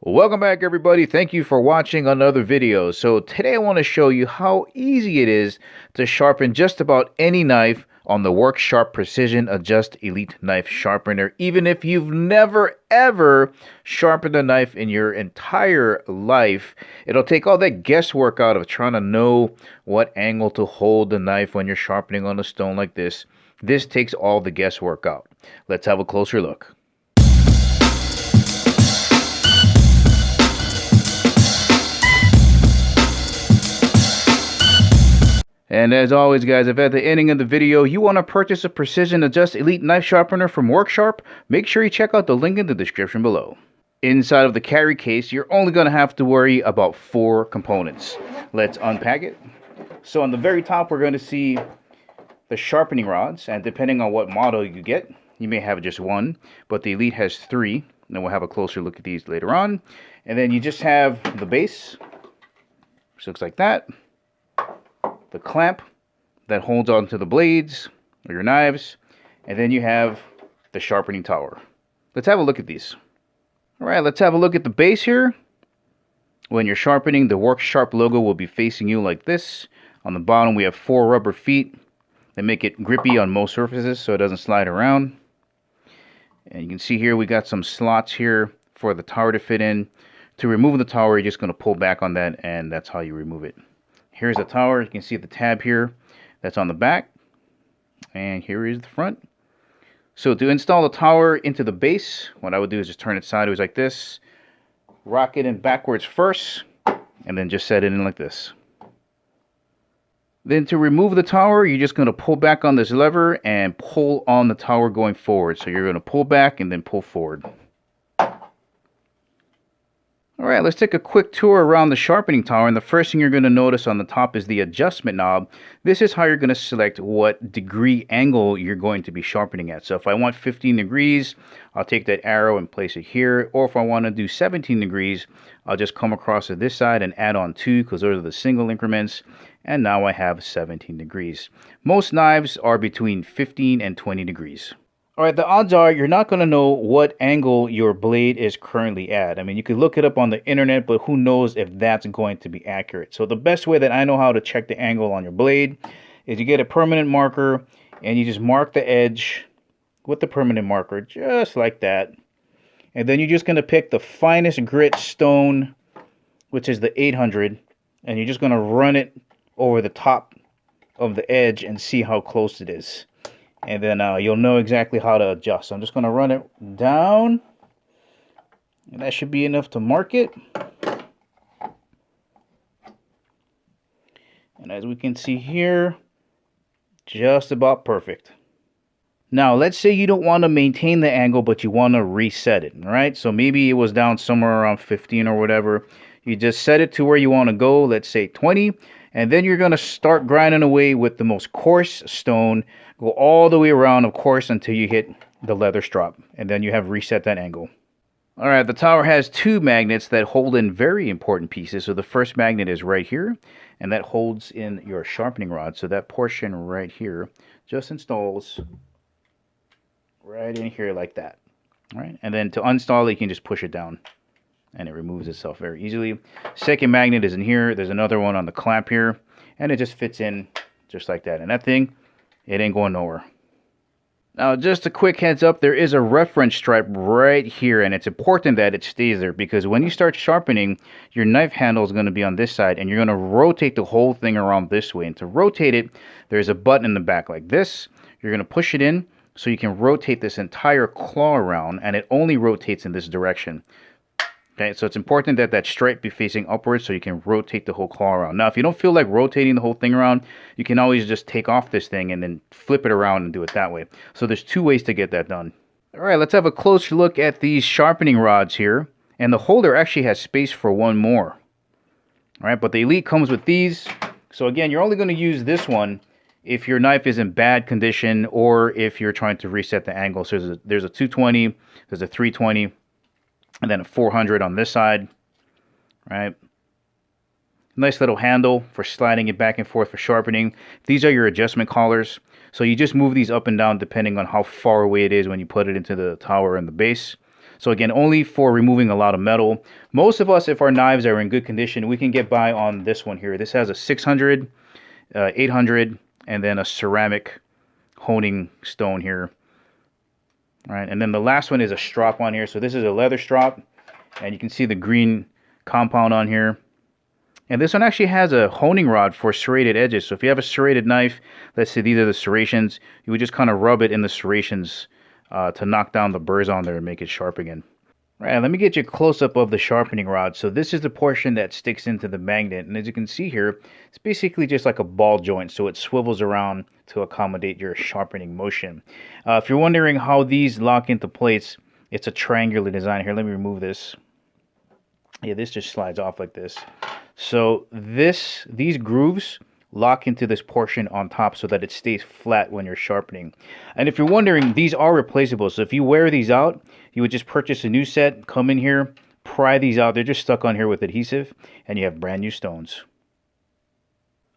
Welcome back, everybody. Thank you for watching another video. So today I want to show you how easy it is to sharpen just about any knife on the Work Sharp Precision Adjust Elite Knife Sharpener, even if you've never ever sharpened a knife in your entire life. It'll take all that guesswork out of trying to know what angle to hold the knife when you're sharpening on a stone like this. This takes all the guesswork out. Let's have a closer look. And as always, guys, if at the ending of the video you want to purchase a Precision Adjust Elite Knife Sharpener from WorkSharp, make sure you check out the link in the description below. Inside of the carry case, you're only going to have to worry about 4 components. Let's unpack it. So on the very top, we're going to see the sharpening rods, and depending on what model you get, you may have just 1, but the Elite has 3, and we'll have a closer look at these later on. And then you just have the base, which looks like that. The clamp that holds onto the blades or your knives, and then you have the sharpening tower. Let's have a look at these. All right, let's have a look at the base here. When you're sharpening, the Work Sharp logo will be facing you like this. On the bottom, we have 4 rubber feet that make it grippy on most surfaces so it doesn't slide around. And you can see here we got some slots here for the tower to fit in. To remove the tower, you're just going to pull back on that, and that's how you remove it. Here's the tower. You can see the tab here that's on the back, and here is the front. So to install the tower into the base, what I would do is just turn it sideways like this, rock it in backwards first, and then just set it in like this. Then to remove the tower, you're just going to pull back on this lever and pull on the tower going forward. So you're going to pull back and then pull forward. Alright, let's take a quick tour around the sharpening tower, and the first thing you're going to notice on the top is the adjustment knob. This is how you're going to select what degree angle you're going to be sharpening at. So if I want 15 degrees, I'll take that arrow and place it here, or if I want to do 17 degrees, I'll just come across to this side and add on 2, because those are the single increments, and now I have 17 degrees. Most knives are between 15 and 20 degrees. Alright, the odds are you're not going to know what angle your blade is currently at. I mean, you could look it up on the internet, but who knows if that's going to be accurate. So the best way that I know how to check the angle on your blade is you get a permanent marker and you just mark the edge with the permanent marker, just like that. And then you're just going to pick the finest grit stone, which is the 800, and you're just going to run it over the top of the edge and see how close it is. And then you'll know exactly how to adjust. So I'm just going to run it down. And that should be enough to mark it. And as we can see here, just about perfect. Now, let's say you don't want to maintain the angle, but you want to reset it, right? So maybe it was down somewhere around 15 or whatever. You just set it to where you want to go, let's say 20. And then you're going to start grinding away with the most coarse stone. Go all the way around, of course, until you hit the leather strop. And then you have reset that angle. Alright, the tower has 2 magnets that hold in very important pieces. So the first magnet is right here, and that holds in your sharpening rod. So that portion right here just installs right in here like that. Alright, and then to uninstall it, you can just push it down, and it removes itself very easily. Second magnet is in here. There's another one on the clamp here, and it just fits in just like that. And that thing, it ain't going nowhere. Now, just a quick heads up, there is a reference stripe right here, and it's important that it stays there, because when you start sharpening, your knife handle is going to be on this side, and you're going to rotate the whole thing around this way. And to rotate it, there's a button in the back like this. You're going to push it in so you can rotate this entire claw around, and it only rotates in this direction. Okay, so it's important that that stripe be facing upwards so you can rotate the whole claw around. Now, if you don't feel like rotating the whole thing around, you can always just take off this thing and then flip it around and do it that way. So there's 2 ways to get that done. All right, let's have a closer look at these sharpening rods here. And the holder actually has space for 1 more. All right, but the Elite comes with these. So again, you're only going to use this one if your knife is in bad condition or if you're trying to reset the angle. So there's a 220, there's a 320. And then a 400 on this side, right? Nice little handle for sliding it back and forth for sharpening. These are your adjustment collars. So you just move these up and down depending on how far away it is when you put it into the tower and the base. So again, only for removing a lot of metal. Most of us, if our knives are in good condition, we can get by on this one here. This has a 600, 800, and then a ceramic honing stone here. All right, and then the last one is a strop on here. So this is a leather strop, and you can see the green compound on here. And this one actually has a honing rod for serrated edges. So if you have a serrated knife, let's say these are the serrations, you would just kind of rub it in the serrations to knock down the burrs on there and make it sharp again. All right, let me get you a close-up of the sharpening rod. So this is the portion that sticks into the magnet. And as you can see here, it's basically just like a ball joint. So it swivels around to accommodate your sharpening motion. If you're wondering how these lock into place, it's a triangular design. Here, let me remove this. Yeah, this just slides off like this. So these grooves lock into this portion on top so that it stays flat when you're sharpening. And if you're wondering, these are replaceable. So if you wear these out, you would just purchase a new set, come in here, pry these out. They're just stuck on here with adhesive, and you have brand new stones.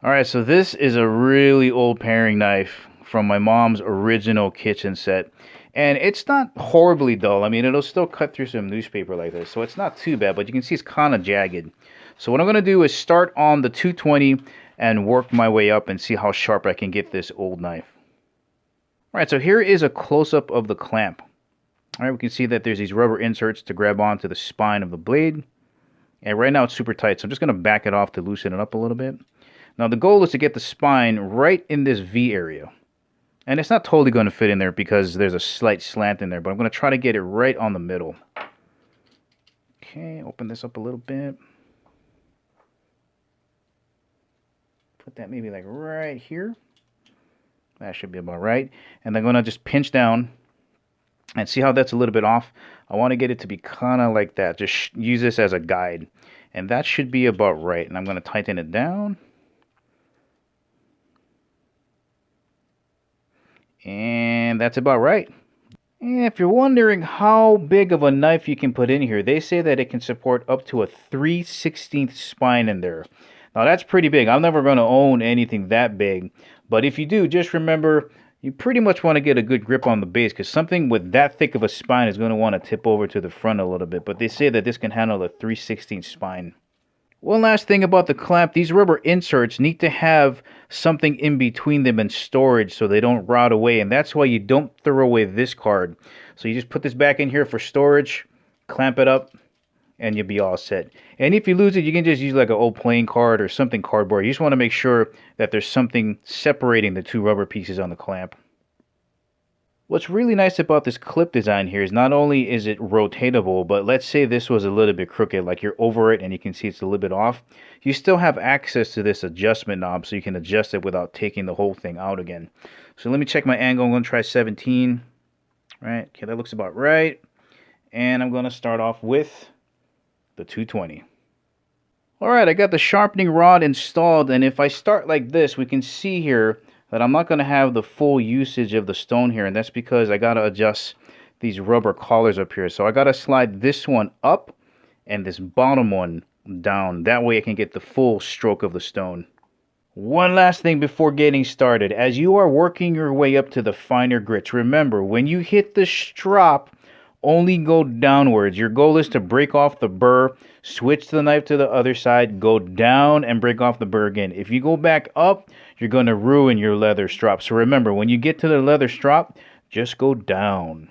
All right, so this is a really old paring knife from my mom's original kitchen set. And it's not horribly dull. I mean, it'll still cut through some newspaper like this, so it's not too bad, but you can see it's kind of jagged. So what I'm going to do is start on the 220 and work my way up and see how sharp I can get this old knife. All right, so here is a close-up of the clamp. All right, we can see that there's these rubber inserts to grab onto the spine of the blade. And right now it's super tight, so I'm just going to back it off to loosen it up a little bit. Now the goal is to get the spine right in this V area. And it's not totally going to fit in there because there's a slight slant in there, but I'm going to try to get it right on the middle. Okay, open this up a little bit. Put that maybe like right here. That should be about right. And I'm going to just pinch down and see how that's a little bit off. I want to get it to be kind of like that. Just use this as a guide. And that should be about right. And I'm going to tighten it down. And that's about right. And if you're wondering how big of a knife you can put in here, they say that it can support up to a 3/16 spine in there. Now that's pretty big. I'm never going to own anything that big. But if you do, just remember, you pretty much want to get a good grip on the base, because something with that thick of a spine is going to want to tip over to the front a little bit. But they say that this can handle a 3/16 spine. One last thing about the clamp, these rubber inserts need to have something in between them in storage so they don't rot away, and that's why you don't throw away this card. So you just put this back in here for storage, clamp it up, and you'll be all set. And if you lose it, you can just use like an old playing card or something cardboard. You just want to make sure that there's something separating the two rubber pieces on the clamp. What's really nice about this clip design here is not only is it rotatable, but let's say this was a little bit crooked, like you're over it and you can see it's a little bit off. You still have access to this adjustment knob so you can adjust it without taking the whole thing out again. So let me check my angle. I'm going to try 17. Right, okay, that looks about right. And I'm going to start off with the 220. All right, I got the sharpening rod installed, and if I start like this, we can see here that I'm not going to have the full usage of the stone here, and that's because I got to adjust these rubber collars up here. So I got to slide this one up and this bottom one down. That way I can get the full stroke of the stone. One last thing before getting started. As you are working your way up to the finer grits, remember, when you hit the strop, only go downwards. Your goal is to break off the burr, switch the knife to the other side, go down and break off the burr again. If you go back up, you're going to ruin your leather strop. So remember, when you get to the leather strop, just go down.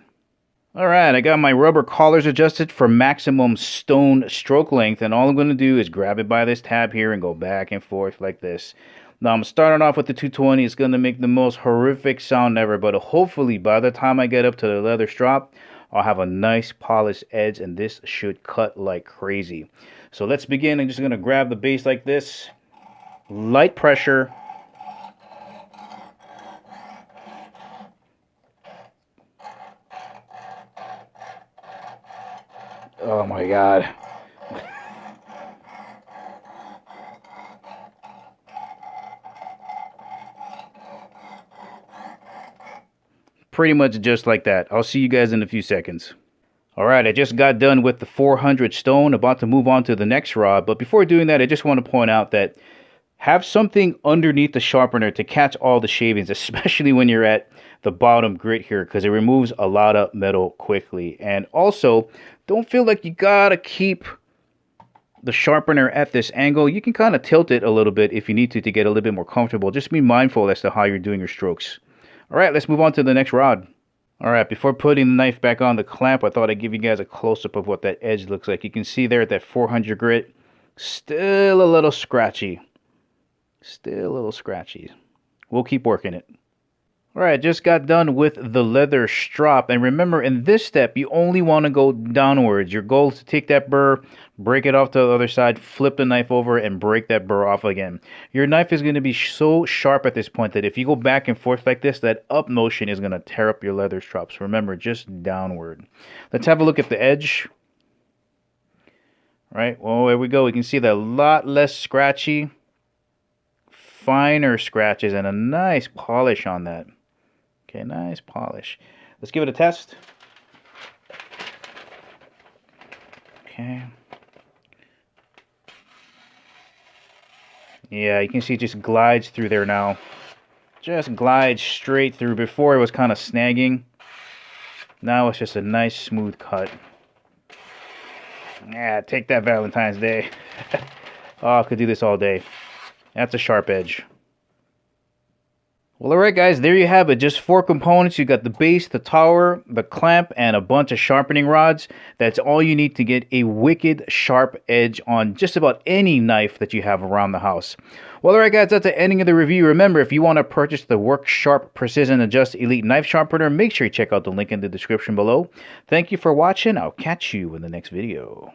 Alright, I got my rubber collars adjusted for maximum stone stroke length, and all I'm going to do is grab it by this tab here and go back and forth like this. Now I'm starting off with the 220. It's going to make the most horrific sound ever, but hopefully by the time I get up to the leather strop, I'll have a nice polished edge, and this should cut like crazy. So let's begin. I'm just going to grab the base like this. Light pressure. Oh my God. Pretty much just like that. I'll see you guys in a few seconds. Alright, I just got done with the 400 stone, about to move on to the next rod. But before doing that, I just want to point out that have something underneath the sharpener to catch all the shavings, especially when you're at the bottom grit here, because it removes a lot of metal quickly. And also, don't feel like you gotta keep the sharpener at this angle. You can kind of tilt it a little bit if you need to get a little bit more comfortable. Just be mindful as to how you're doing your strokes. All right, let's move on to the next rod. All right, before putting the knife back on the clamp, I thought I'd give you guys a close-up of what that edge looks like. You can see there at that 400 grit, still a little scratchy. Still a little scratchy. We'll keep working it. Alright, just got done with the leather strop. And remember, in this step, you only want to go downwards. Your goal is to take that burr, break it off to the other side, flip the knife over, and break that burr off again. Your knife is going to be so sharp at this point that if you go back and forth like this, that up motion is going to tear up your leather strops. Remember, just downward. Let's have a look at the edge. Right, well, there we go. We can see that a lot less scratchy, finer scratches, and a nice polish on that. Okay, nice polish. Let's give it a test. Okay. Yeah, you can see it just glides through there now. Just glides straight through. Before it was kind of snagging. Now it's just a nice smooth cut. Yeah, take that Valentine's Day. Oh, I could do this all day. That's a sharp edge. Well, alright guys, there you have it. Just 4 components. You got the base, the tower, the clamp, and a bunch of sharpening rods. That's all you need to get a wicked sharp edge on just about any knife that you have around the house. Well, alright guys, that's the ending of the review. Remember, if you want to purchase the Work Sharp Precision Adjust Elite Knife Sharpener, make sure you check out the link in the description below. Thank you for watching. I'll catch you in the next video.